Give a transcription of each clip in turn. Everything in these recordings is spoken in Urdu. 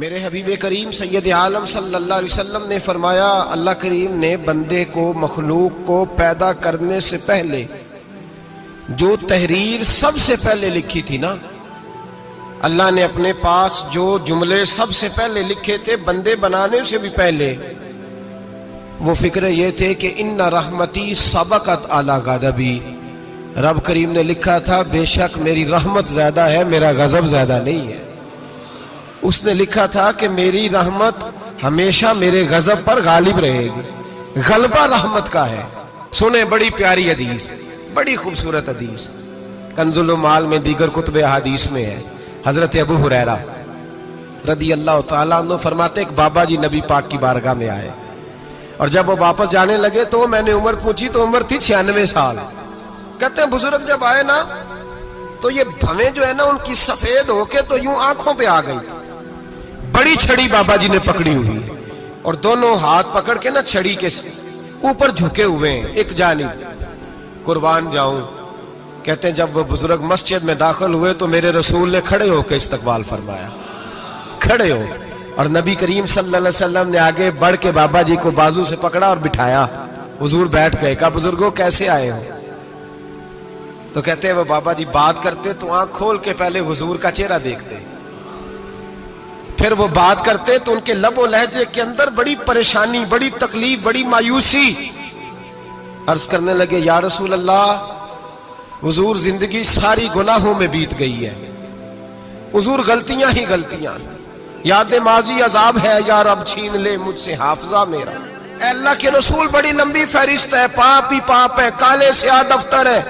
میرے حبیب کریم سید عالم صلی اللہ علیہ وسلم نے فرمایا، اللہ کریم نے بندے کو، مخلوق کو پیدا کرنے سے پہلے جو تحریر سب سے پہلے لکھی تھی نا، اللہ نے اپنے پاس جو جملے سب سے پہلے لکھے تھے بندے بنانے سے بھی پہلے، وہ فکر یہ تھے کہ ان رحمتی سبقت اعلی غضبی، رب کریم نے لکھا تھا بے شک میری رحمت زیادہ ہے، میرا غضب زیادہ نہیں ہے۔ اس نے لکھا تھا کہ میری رحمت ہمیشہ میرے غضب پر غالب رہے گی، غلبہ رحمت کا ہے۔ سنیں بڑی پیاری حدیث، بڑی خوبصورت حدیث، کنز المال میں دیگر کتب احادیث میں ہے۔ حضرت ابو ہریرہ رضی اللہ تعالیٰ عنہ فرماتے ایک بابا جی نبی پاک کی بارگاہ میں آئے، اور جب وہ واپس جانے لگے تو میں نے عمر پوچھی تو عمر تھی 96 سال۔ کہتے ہیں بزرگ جب آئے نا تو یہ بھویں جو ہے نا ان کی سفید ہو کے تو یوں آنکھوں پہ آ گئی، بڑی چھڑی بابا جی نے پکڑی ہوئی اور دونوں ہاتھ پکڑ کے نا چھڑی کے اوپر جھکے ہوئے ہیں ایک جانب، قربان جاؤں۔ کہتے ہیں جب وہ بزرگ مسجد میں داخل ہوئے تو میرے رسول نے کھڑے ہو کے استقبال فرمایا، کھڑے ہو، اور نبی کریم صلی اللہ علیہ وسلم نے آگے بڑھ کے بابا جی کو بازو سے پکڑا اور بٹھایا، حضور بیٹھ گئے۔ کہا بزرگوں کیسے آئے ہو؟ تو کہتے ہیں وہ بابا جی بات کرتے تو آنکھ کھول کے پہلے حضور کا چہرہ دیکھتے، پھر وہ بات کرتے تو ان کے لب و لہجے کے اندر بڑی پریشانی، بڑی تکلیف، بڑی مایوسی۔ عرض کرنے لگے یا رسول اللہ، حضور زندگی ساری گناہوں میں بیت گئی ہے، حضور غلطیاں ہی غلطیاں، یاد ماضی عذاب ہے، یا رب چھین لے مجھ سے حافظہ میرا۔ اے اللہ کے رسول بڑی لمبی فہرست ہے، پاپ ہی پاپ ہے، کالے سیاہ دفتر ہے۔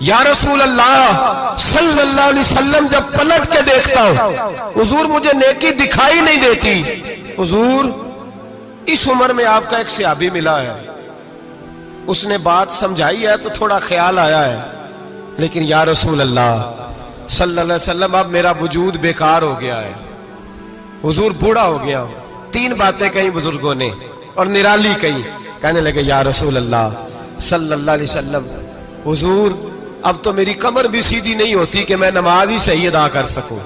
یا رسول اللہ صلی اللہ علیہ وسلم جب پلٹ کے دیکھتا ہوں حضور مجھے نیکی دکھائی نہیں دیتی۔ حضور اس عمر میں آپ کا ایک صحابی ملا ہے، اس نے بات سمجھائی ہے تو تھوڑا خیال آیا ہے، لیکن یا رسول اللہ صلی اللہ علیہ وسلم اب میرا وجود بیکار ہو گیا ہے، حضور بوڑھا ہو گیا ہوں۔ تین باتیں کہیں بزرگوں نے اور نرالی کہیں، کہنے لگے یا رسول اللہ صلی اللہ علیہ وسلم، حضور اب تو میری کمر بھی سیدھی نہیں ہوتی کہ میں نماز ہی صحیح ادا کر سکوں،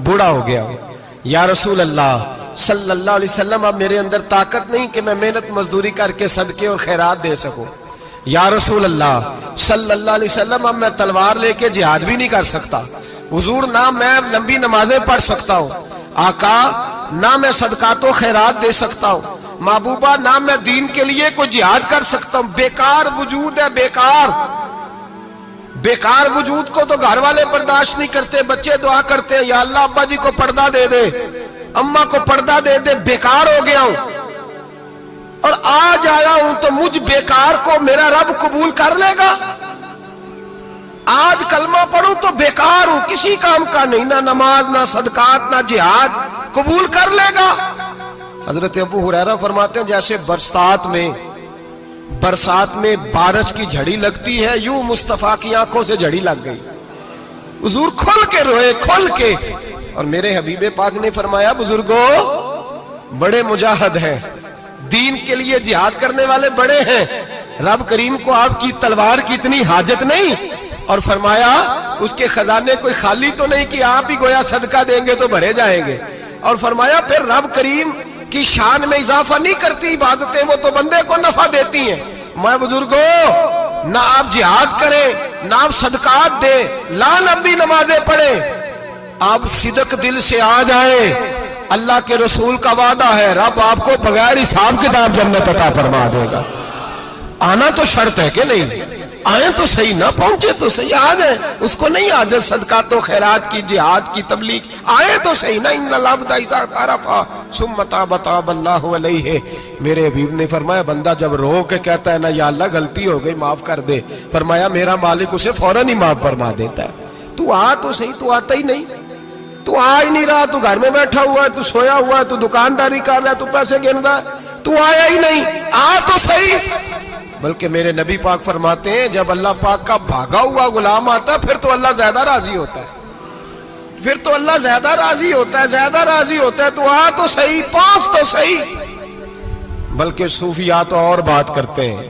بوڑھا ہو گیا ہوں۔ یا رسول اللہ صلی اللہ علیہ وسلم اب میرے اندر طاقت نہیں کہ میں محنت مزدوری کر کے صدقے اور خیرات دے سکوں۔ یا رسول اللہ صلی اللہ علیہ وسلم اب میں تلوار لے کے جہاد بھی نہیں کر سکتا، حضور نہ میں لمبی نمازیں پڑھ سکتا ہوں، آقا نہ میں صدقات و خیرات دے سکتا ہوں، محبوبہ نہ میں دین کے لیے کوئی جہاد کر سکتا ہوں، بیکار وجود ہے، بیکار بیکار وجود کو تو گھر والے برداشت نہیں کرتے، بچے دعا کرتے ہیں یا اللہ ابا جی کو پردہ دے دے، اماں کو پردہ دے دے، بیکار ہو گیا ہوں اور آج آیا ہوں تو مجھ بیکار کو میرا رب قبول کر لے گا؟ آج کلمہ پڑھوں تو بیکار ہوں، کسی کام کا نہیں، نہ نماز نہ صدقات نہ جہاد، قبول کر لے گا؟ حضرت ابو ہریرہ فرماتے ہیں جیسے برسات میں بارش کی جھڑی لگتی ہے، یوں مصطفیٰ کی آنکھوں سے جھڑی لگ گئی، حضور کھل کے روئے، کھل کے۔ اور میرے حبیب پاک نے فرمایا بزرگوں بڑے مجاہد ہیں، دین کے لیے جہاد کرنے والے بڑے ہیں، رب کریم کو آپ کی تلوار کی اتنی حاجت نہیں، اور فرمایا اس کے خزانے کوئی خالی تو نہیں کہ آپ ہی گویا صدقہ دیں گے تو بھرے جائیں گے، اور فرمایا پھر رب کریم کی شان میں اضافہ نہیں کرتی عبادتیں، وہ تو بندے کو نفع دیتی ہیں۔ میں بزرگوں نہ آپ جہاد کریں نہ آپ صدقات دیں، لا لمبی نمازیں پڑھیں، آپ صدق دل سے آ جائیں، اللہ کے رسول کا وعدہ ہے رب آپ کو بغیر حساب کتاب جنت عطا فرما دے گا۔ آنا تو شرط ہے کہ نہیں؟ آئیں تو صحیح، نہ پہنچے تو صحیح، آ جائیں، اس کو نہیں عادت صدقات و خیرات کی، جہاد کی، تبلیغ، آئے تو صحیح نا۔ ان العبد اذا اعترف ثم تاب تاب اللہ علیہ، میرے حبیب نے فرمایا بندہ جب رو کے کہتا ہے نا یا اللہ غلطی ہو گئی معاف کر دے، فرمایا میرا مالک اسے فوراً ہی معاف فرما دیتا ہے۔ تو آ تو صحیح، تو آتا ہی نہیں، تو آ ہی نہیں رہا، تو گھر میں بیٹھا ہوا ہے، تو سویا ہوا ہے، تو دکانداری کر رہا ہے، تو پیسے گن رہا ہے، تو آیا ہی نہیں، آ تو صحیح۔ بلکہ میرے نبی پاک فرماتے ہیں جب اللہ پاک کا بھاگا ہوا غلام آتا ہے پھر تو اللہ زیادہ راضی ہوتا ہے، پھر تو اللہ زیادہ راضی ہوتا ہے، زیادہ راضی ہوتا ہے، تو آ تو صحیح، پہنچ تو صحیح۔ بلکہ صوفیاء تو اور بات کرتے ہیں،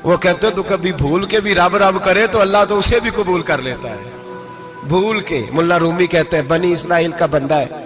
وہ کہتے ہیں تو کبھی بھول کے بھی رب رب کرے تو اللہ تو اسے بھی قبول کر لیتا ہے، بھول کے۔ ملا رومی کہتے ہیں بنی اسرائیل کا بندہ ہے،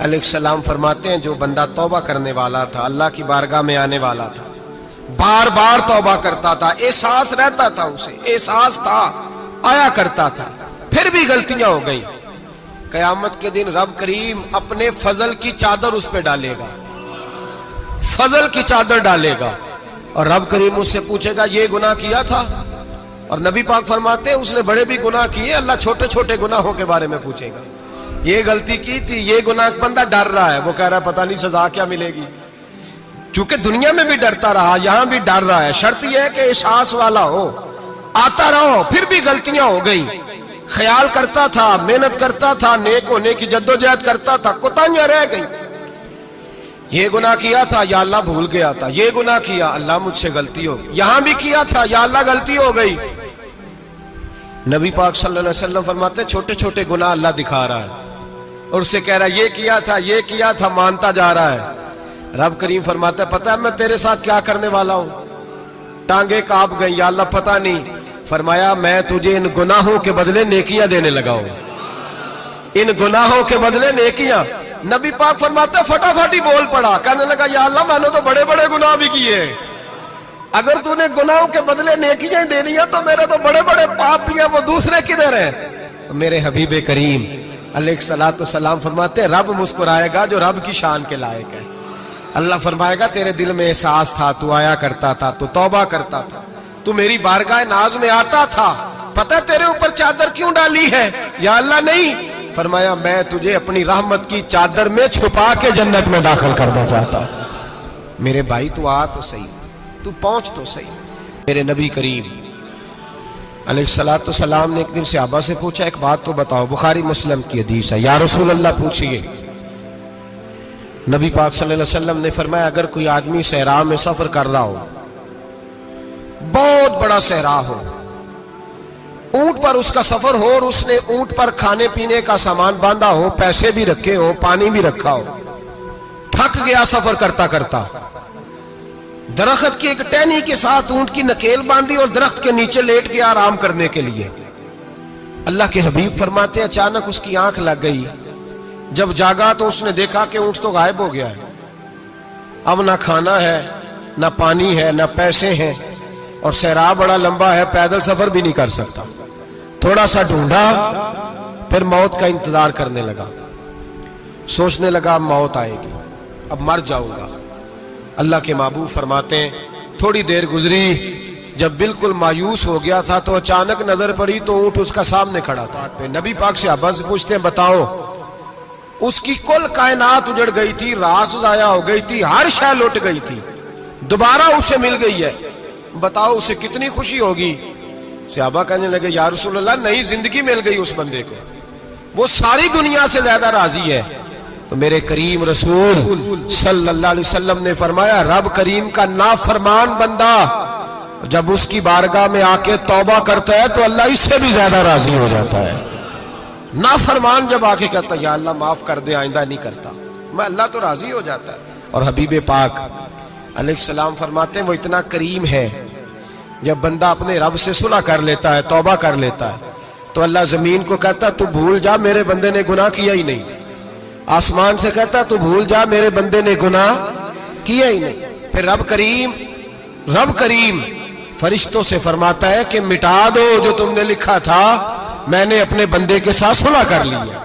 علیہ السلام فرماتے ہیں جو بندہ توبہ کرنے والا تھا، اللہ کی بارگاہ میں آنے والا تھا، بار بار توبہ کرتا تھا، احساس رہتا تھا، اسے احساس تھا، آیا کرتا تھا، پھر بھی غلطیاں ہو گئی، قیامت کے دن رب کریم اپنے فضل کی چادر اس پہ ڈالے گا، فضل کی چادر ڈالے گا، اور رب کریم اس سے پوچھے گا یہ گناہ کیا تھا؟ اور نبی پاک فرماتے ہیں اس نے بڑے بھی گناہ کیے، اللہ چھوٹے چھوٹے گناہوں کے بارے میں پوچھے گا، یہ غلطی کی تھی، یہ گناہ، بندہ ڈر رہا ہے، وہ کہہ رہا ہے پتہ نہیں سزا کیا ملے گی، کیونکہ دنیا میں بھی ڈرتا رہا، یہاں بھی ڈر رہا ہے، شرط یہ ہے کہ احساس والا ہو، آتا رہو، پھر بھی غلطیاں ہو گئی، خیال کرتا تھا، محنت کرتا تھا، نیک ہونے کی جدوجہد کرتا تھا، کوتاہیاں رہ گئی، یہ گناہ کیا تھا یا اللہ بھول گیا تھا، یہ گناہ کیا اللہ مجھ سے غلطی ہو گئی، یہاں بھی کیا تھا یا اللہ غلطی ہو گئی۔ نبی پاک صلی اللہ علیہ وسلم فرماتے چھوٹے چھوٹے گناہ اللہ دکھا رہا ہے اور اسے کہہ رہا ہے یہ کیا تھا، مانتا جا رہا ہے۔ رب کریم فرماتا ہے پتہ ہے میں تیرے ساتھ کیا کرنے والا ہوں؟ ٹانگیں کانپ گئی، یا اللہ پتہ نہیں، فرمایا میں تجھے ان گناہوں کے بدلے نیکیاں دینے لگا ہوں، ان گناہوں کے بدلے نیکیاں۔ نبی پاک فرماتا ہے فٹافٹ ہی بول پڑا، کہنے لگا یا اللہ میں نے تو بڑے بڑے گناہ بھی کیے، اگر تو نے گناہوں کے بدلے نیکیاں دینی ہیں تو میرے تو بڑے بڑے پاپ بھی ہیں، وہ دوسرے کدھر ہیں؟ میرے حبیب کریم علیہ الصلوۃ والسلام فرماتے ہیں رب مسکرائے گا جو رب کی شان کے لائق ہے، اللہ فرمائے گا تیرے دل میں احساس تھا، تو آیا کرتا تھا، تو توبہ کرتا تھا، تو میری بارگاہ ناز میں آتا تھا، پتہ تیرے اوپر چادر کیوں ڈالی ہے؟ یا اللہ نہیں، فرمایا میں تجھے اپنی رحمت کی چادر میں چھپا کے جنت میں داخل کرنا چاہتا ہوں۔ میرے بھائی تو آ تو صحیح، تو پہنچ تو صحیح۔ میرے نبی کریم علیہ الصلوۃ والسلام نے ایک دن صحابہ سے پوچھا ایک بات تو بتاؤ، بخاری مسلم کی حدیث ہے، یا رسول اللہ پوچھئے۔ نبی پاک صلی اللہ علیہ وسلم نے فرمایا اگر کوئی آدمی صحرا میں سفر کر رہا ہو، بہت بڑا صحرا ہو، اونٹ پر اس کا سفر ہو اور اس نے اونٹ پر کھانے پینے کا سامان باندھا ہو، پیسے بھی رکھے ہو، پانی بھی رکھا ہو، تھک گیا سفر کرتا کرتا، درخت کی ایک ٹہنی کے ساتھ اونٹ کی نکیل باندھی اور درخت کے نیچے لیٹ گیا آرام کرنے کے لیے۔ اللہ کے حبیب فرماتے اچانک اس کی آنکھ لگ گئی، جب جاگا تو اس نے دیکھا کہ اونٹ تو غائب ہو گیا ہے، اب نہ کھانا ہے، نہ پانی ہے، نہ پیسے ہیں، اور صحرا بڑا لمبا ہے، پیدل سفر بھی نہیں کر سکتا۔ تھوڑا سا ڈھونڈا، پھر موت کا انتظار کرنے لگا، سوچنے لگا اب موت آئے گی، اب مر جاؤں گا۔ اللہ کے محبوب فرماتے ہیں تھوڑی دیر گزری، جب بالکل مایوس ہو گیا تھا تو اچانک نظر پڑی تو اونٹ اس کا سامنے کھڑا تھا۔ نبی پاک صحابہ سے پوچھتے ہیں بتاؤ، اس کی کل کائنات اجڑ گئی تھی، راز ضائع ہو گئی تھی، ہر شے لٹ گئی تھی، دوبارہ اسے مل گئی ہے، بتاؤ اسے کتنی خوشی ہوگی؟ صحابہ کہنے لگے یا رسول اللہ نئی زندگی مل گئی اس بندے کو، وہ ساری دنیا سے زیادہ راضی ہے۔ تو میرے کریم رسول صلی اللہ علیہ وسلم نے فرمایا رب کریم کا نافرمان بندہ جب اس کی بارگاہ میں آ کے توبہ کرتا ہے تو اللہ اس سے بھی زیادہ راضی ہو جاتا ہے۔ نافرمان جب آ کے کہتا ہے یا اللہ معاف کر دے، آئندہ نہیں کرتا، میں اللہ تو راضی ہو جاتا ہے۔ اور حبیب پاک علیہ السلام فرماتے ہیں وہ اتنا کریم ہے، جب بندہ اپنے رب سے صلح کر لیتا ہے، توبہ کر لیتا ہے، تو اللہ زمین کو کہتا ہے تو بھول جا میرے بندے نے گناہ کیا ہی نہیں، آسمان سے کہتا تو بھول جا میرے بندے نے گناہ کیا ہی نہیں۔ پھر رب کریم فرشتوں سے فرماتا ہے کہ مٹا دو جو تم نے لکھا تھا، میں نے اپنے بندے کے ساتھ صلح کر لی ہے۔